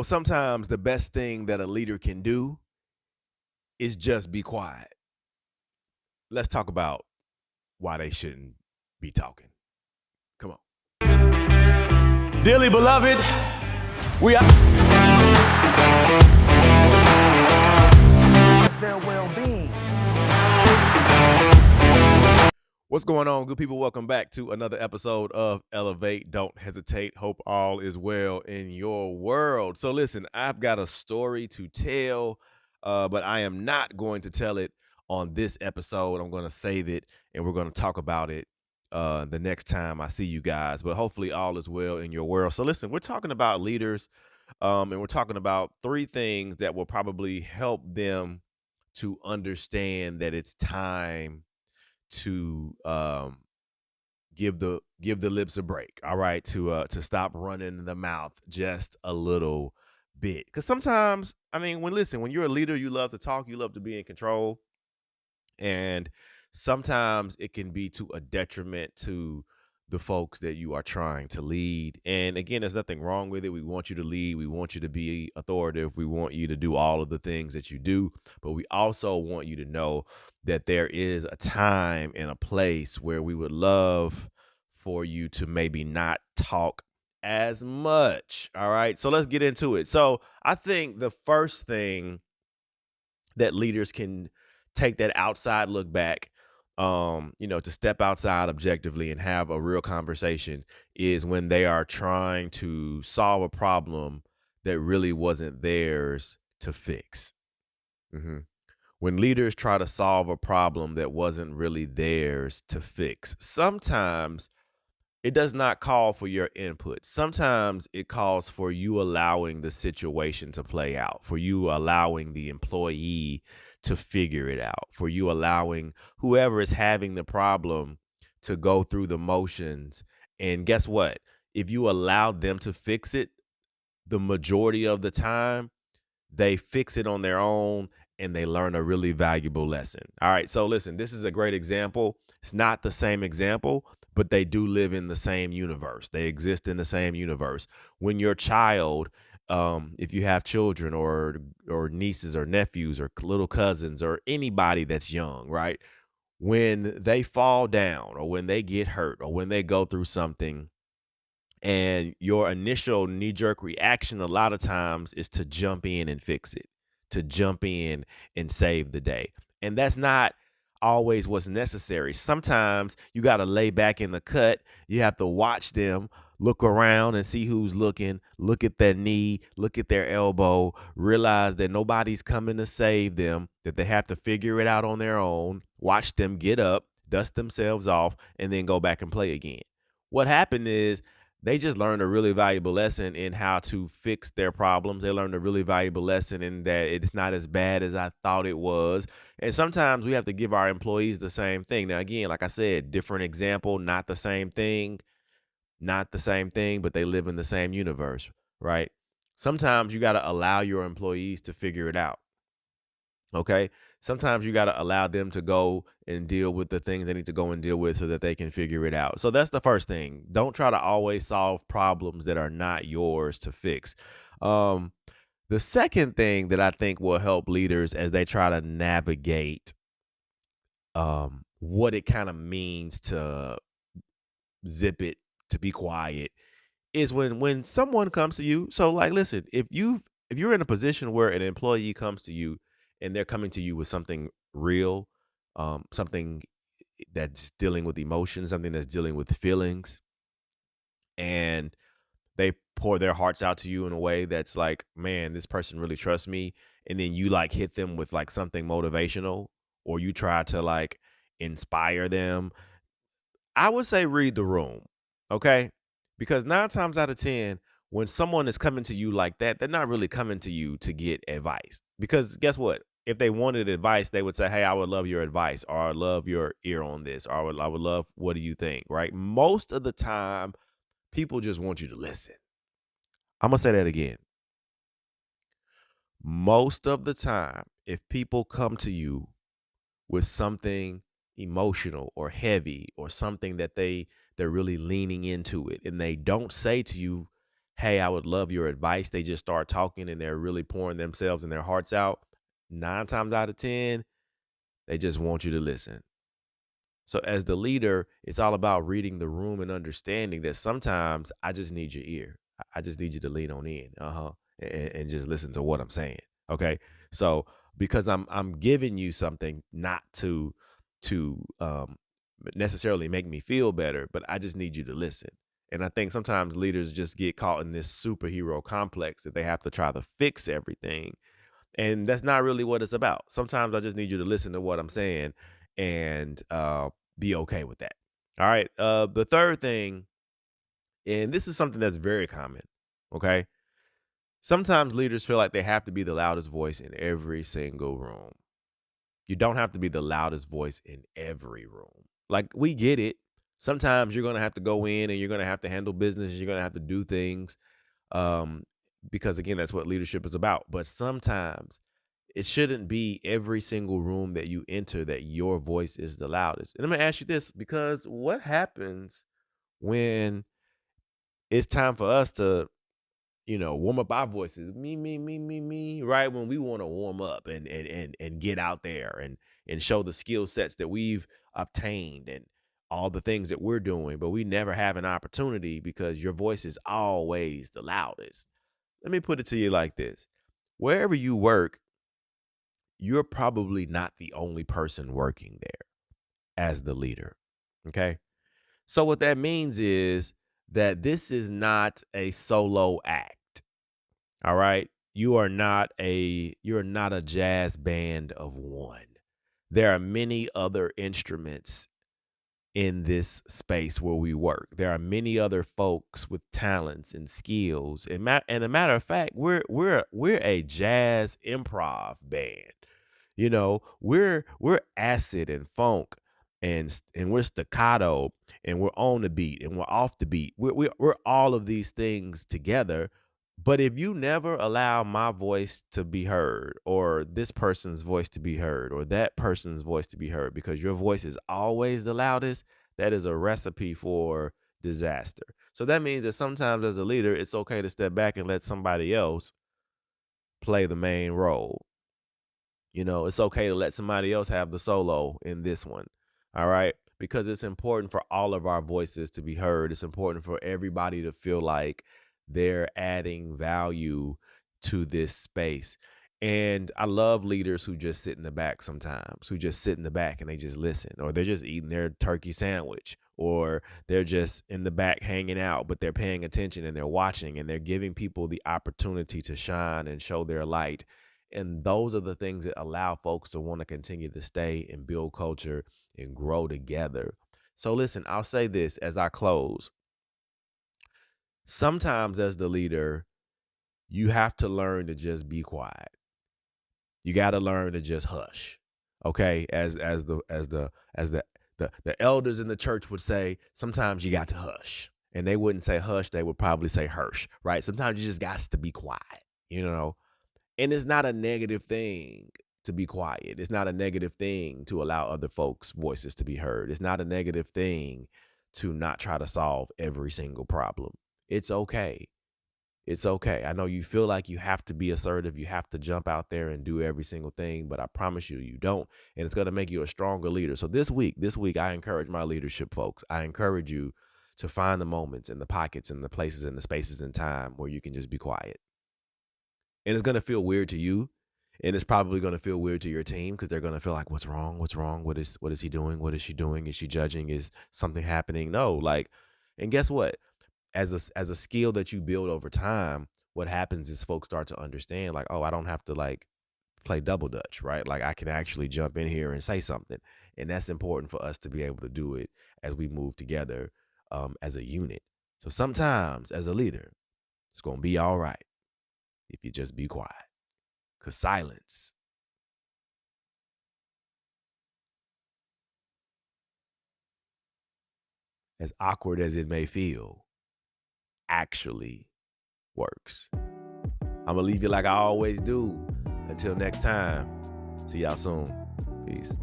Sometimes the best thing that a leader can do is just be quiet. Let's talk about why they shouldn't be talking. Come on. Dearly beloved, we are their well-being. What's going on, good people? Welcome back to another episode of Elevate. Don't hesitate. Hope all is well in your world. So listen, I've got a story to tell, but I am not going to tell it on this episode. I'm going to save it, and we're going to talk about it the next time I see you guys. But hopefully all is well in your world. So listen, we're talking about leaders, and we're talking about three things that will probably help them to understand that it's time to give the lips a break. All right, to stop running the mouth just a little bit. Because sometimes, when you're a leader, you love to talk, you love to be in control, and sometimes it can be to a detriment to the folks that you are trying to lead. And again, there's nothing wrong with it. We want you to lead. We want you to be authoritative. We want you to do all of the things that you do. But we also want you to know that there is a time and a place where we would love for you to maybe not talk as much. All right. So let's get into it. So I think the first thing that leaders can take that outside look back, to step outside objectively and have a real conversation is when they are trying to solve a problem that really wasn't theirs to fix. hmm When leaders try to solve a problem that wasn't really theirs to fix, sometimes it does not call for your input. Sometimes it calls for you allowing the situation to play out, for you allowing the employee to figure it out, for you allowing whoever is having the problem to go through the motions. And guess what? If you allow them to fix it, the majority of the time, they fix it on their own and they learn a really valuable lesson. All right. So listen, this is a great example. It's not the same example, but they do live in the same universe. They exist in the same universe. When your child, if you have children or nieces or nephews or little cousins or anybody that's young, right? When they fall down or when they get hurt or when they go through something, and your initial knee jerk reaction a lot of times is to jump in and fix it, to jump in and save the day. And that's not always what's necessary. Sometimes you got to lay back in the cut. You have to watch them, look around and see who's looking, look at their knee, look at their elbow, realize that nobody's coming to save them, that they have to figure it out on their own, watch them get up, dust themselves off, and then go back and play again. What happened is they just learned a really valuable lesson in how to fix their problems. They learned a really valuable lesson in that it's not as bad as I thought it was. And sometimes we have to give our employees the same thing. Now, again, like I said, different example, not the same thing, but they live in the same universe, right? Sometimes you got to allow your employees to figure it out. Okay. Sometimes you got to allow them to go and deal with the things they need to go and deal with so that they can figure it out. So that's the first thing. Don't try to always solve problems that are not yours to fix. Um, the second thing that I think will help leaders as they try to navigate what it kind of means to zip it, to be quiet, is when someone comes to you. So like, listen, if you're in a position where an employee comes to you and they're coming to you with something real, something that's dealing with emotions, something that's dealing with feelings, and they pour their hearts out to you in a way that's like, man, this person really trusts me, and then you like hit them with like something motivational, or you try to like inspire them, I would say read the room, okay? Because 9 times out of 10, when someone is coming to you like that, they're not really coming to you to get advice. Because guess what? If they wanted advice, they would say, "Hey, I would love your advice," or "I love your ear on this," or "I would love, what do you think?" Right? Most of the time, people just want you to listen. I'm gonna say that again. Most of the time, if people come to you with something emotional or heavy or something that they're really leaning into it, and they don't say to you, hey, I would love your advice, they just start talking and they're really pouring themselves and their hearts out, 9 times out of 10, they just want you to listen. So as the leader, it's all about reading the room and understanding that sometimes I just need your ear. I just need you to lean on in, and just listen to what I'm saying. Okay. So because I'm giving you something not to necessarily make me feel better, but I just need you to listen. And I think sometimes leaders just get caught in this superhero complex that they have to try to fix everything. And that's not really what it's about. Sometimes I just need you to listen to what I'm saying and be okay with that. All right. The third thing, and this is something that's very common. Okay. Sometimes leaders feel like they have to be the loudest voice in every single room. You don't have to be the loudest voice in every room. Like, we get it. Sometimes you're going to have to go in and you're going to have to handle business. You're going to have to do things because, again, that's what leadership is about. But sometimes it shouldn't be every single room that you enter that your voice is the loudest. And I'm going to ask you this, because what happens when it's time for us to, warm up our voices, me, right? When we want to warm up and get out there and show the skill sets that we've obtained and all the things that we're doing, but we never have an opportunity because your voice is always the loudest. Let me put it to you like this. Wherever you work, you're probably not the only person working there as the leader. Okay. So what that means is that this is not a solo act. All right. You're not a jazz band of one. There are many other instruments in this space where we work. There are many other folks with talents and skills. And a matter of fact, we're a jazz improv band. We're acid and funk and we're staccato and we're on the beat and we're off the beat. We're all of these things together. But if you never allow my voice to be heard, or this person's voice to be heard, or that person's voice to be heard, because your voice is always the loudest, that is a recipe for disaster. So that means that sometimes as a leader, it's okay to step back and let somebody else play the main role. It's okay to let somebody else have the solo in this one. All right. Because it's important for all of our voices to be heard. It's important for everybody to feel like they're adding value to this space. And I love leaders who just sit in the back sometimes, who just sit in the back and they just listen, or they're just eating their turkey sandwich, or they're just in the back hanging out, but they're paying attention and they're watching and they're giving people the opportunity to shine and show their light. And those are the things that allow folks to want to continue to stay and build culture and grow together. So listen, I'll say this as I close. Sometimes as the leader, you have to learn to just be quiet. You got to learn to just hush. Okay? As the elders in the church would say, sometimes you got to hush. And they wouldn't say hush, they would probably say hirsch, right? Sometimes you just got to be quiet, And it's not a negative thing to be quiet. It's not a negative thing to allow other folks' voices to be heard. It's not a negative thing to not try to solve every single problem. It's okay. It's okay. I know you feel like you have to be assertive. You have to jump out there and do every single thing, but I promise you don't. And it's going to make you a stronger leader. So this week, I encourage my leadership folks. I encourage you to find the moments and the pockets and the places and the spaces in time where you can just be quiet. And it's going to feel weird to you. And it's probably going to feel weird to your team because they're going to feel like, what's wrong? What's wrong? What is he doing? What is she doing? Is she judging? Is something happening? No, and guess what? As a skill that you build over time, what happens is folks start to understand like, oh, I don't have to play double dutch, right? Like I can actually jump in here and say something. And that's important for us to be able to do it as we move together as a unit. So sometimes as a leader, it's going to be all right if you just be quiet, because silence as awkward as it may feel, actually works. I'm going to leave you like I always do. Until next time, see y'all soon. Peace.